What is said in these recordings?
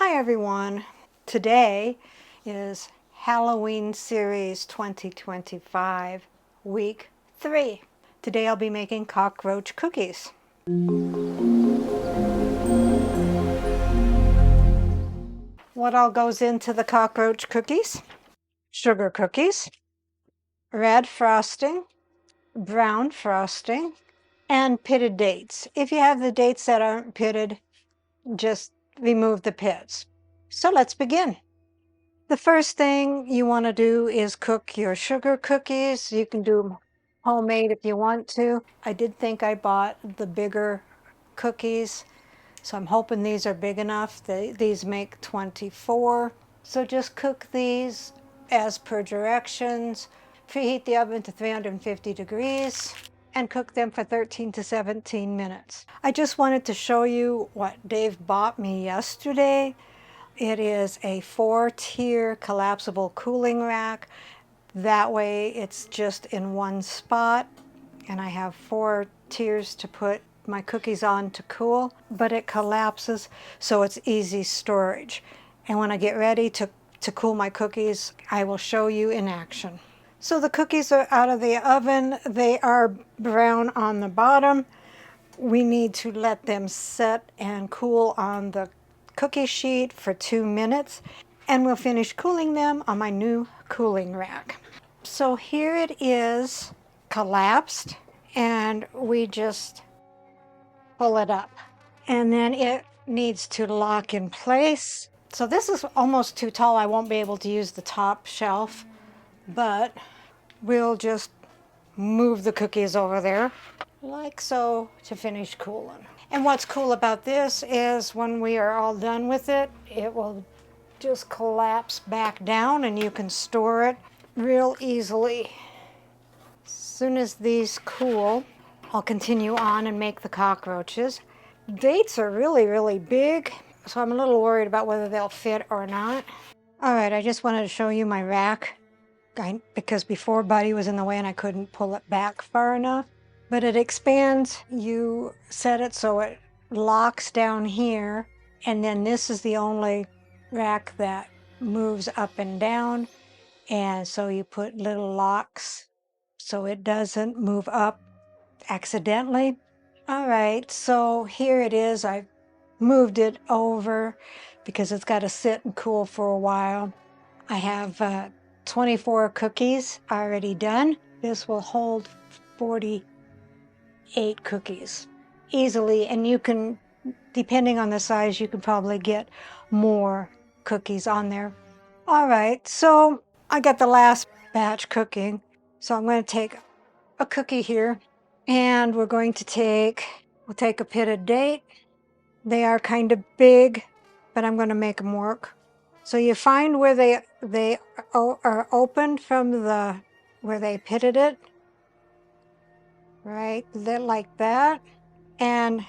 Hi everyone. Today is Halloween Series 2025, Week 3. Today I'll be making cockroach cookies. What all goes into the cockroach cookies? Sugar cookies, red frosting, brown frosting, and pitted dates. If you have the dates that aren't pitted, just remove the pits. So let's begin. The first thing you want to do is cook your sugar cookies. You can do homemade if you want to. I did think I bought the bigger cookies, so I'm hoping these are big enough. These make 24. So just cook these as per directions. Preheat the oven to 350 degrees and cook them for 13 to 17 minutes. I just wanted to show you what Dave bought me yesterday. It is a 4-tier collapsible cooling rack. That way it's just in one spot, and I have 4 tiers to put my cookies on to cool, but it collapses so it's easy storage. And when I get ready to cool my cookies, I will show you in action. So the cookies are out of the oven. They are brown on the bottom. We need to let them set and cool on the cookie sheet for 2 minutes, and we'll finish cooling them on my new cooling rack. So here it is collapsed, and we just pull it up, and then it needs to lock in place. So this is almost too tall. I won't be able to use the top shelf, but we'll just move the cookies over there like so to finish cooling. And what's cool about this is when we are all done with it, it will just collapse back down and you can store it real easily. As soon as these cool, I'll continue on and make the cockroaches. Dates are really big, so I'm a little worried about whether they'll fit or not. All right, I just wanted to show you my rack because before Buddy was in the way and I couldn't pull it back far enough. But it expands. You set it so it locks down here, and then this is the only rack that moves up and down, and so you put little locks so it doesn't move up accidentally. All right, so here it is. I moved it over because it's got to sit and cool for a while. I have 24 cookies already done. This will hold 48 cookies easily, and you can, depending on the size, you can probably get more cookies on there. All right, so I got the last batch cooking, so I'm going to take a cookie here, and we'll take a pitted date. They are kind of big, but I'm going to make them work. So you find where they are opened from where they pitted it, right, like that, and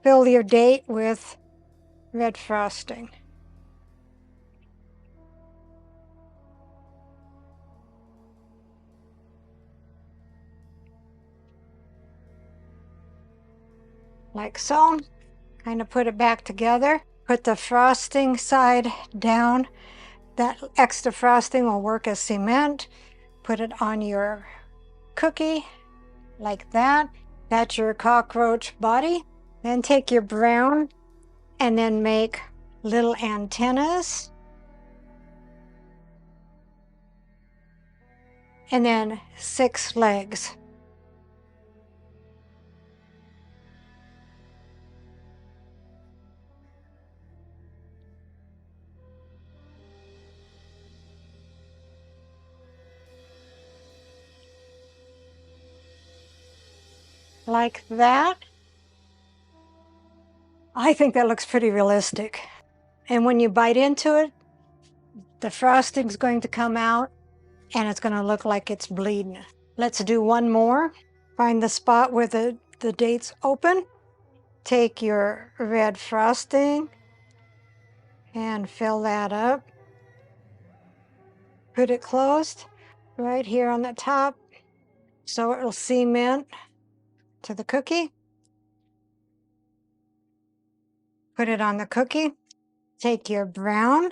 fill your date with red frosting. Like so. Kind of put it back together. Put the frosting side down. That extra frosting will work as cement. Put it on your cookie like that. That's your cockroach body. Then take your brown and then make little antennas. And then 6 legs. Like that. I think that looks pretty realistic. And when you bite into it, the frosting's going to come out and it's going to look like it's bleeding. Let's do one more. Find the spot where the dates open. Take your red frosting and fill that up. Put it closed right here on the top so it'll cement to the cookie. Put it on the cookie. Take your brown,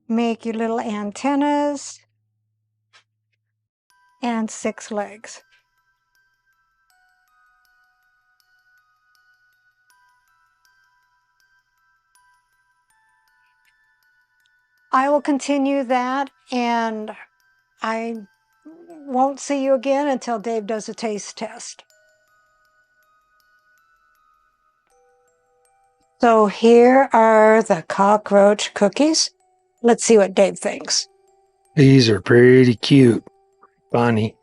make your little antennas and 6 legs. I will continue that, and I won't see you again until Dave does a taste test. So here are the cockroach cookies. Let's see what Dave thinks. These are pretty cute, funny.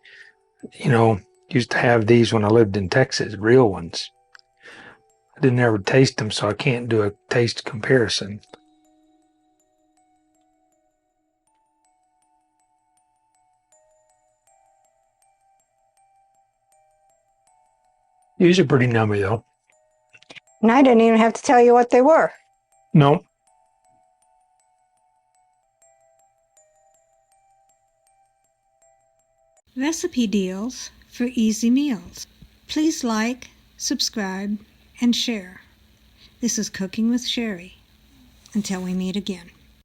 Used to have these when I lived in Texas, real ones. I didn't ever taste them, so I can't do a taste comparison. These are pretty nummy, though. And I didn't even have to tell you what they were. No. Recipe deals for easy meals. Please like, subscribe, and share. This is Cooking with Sherry. Until we meet again.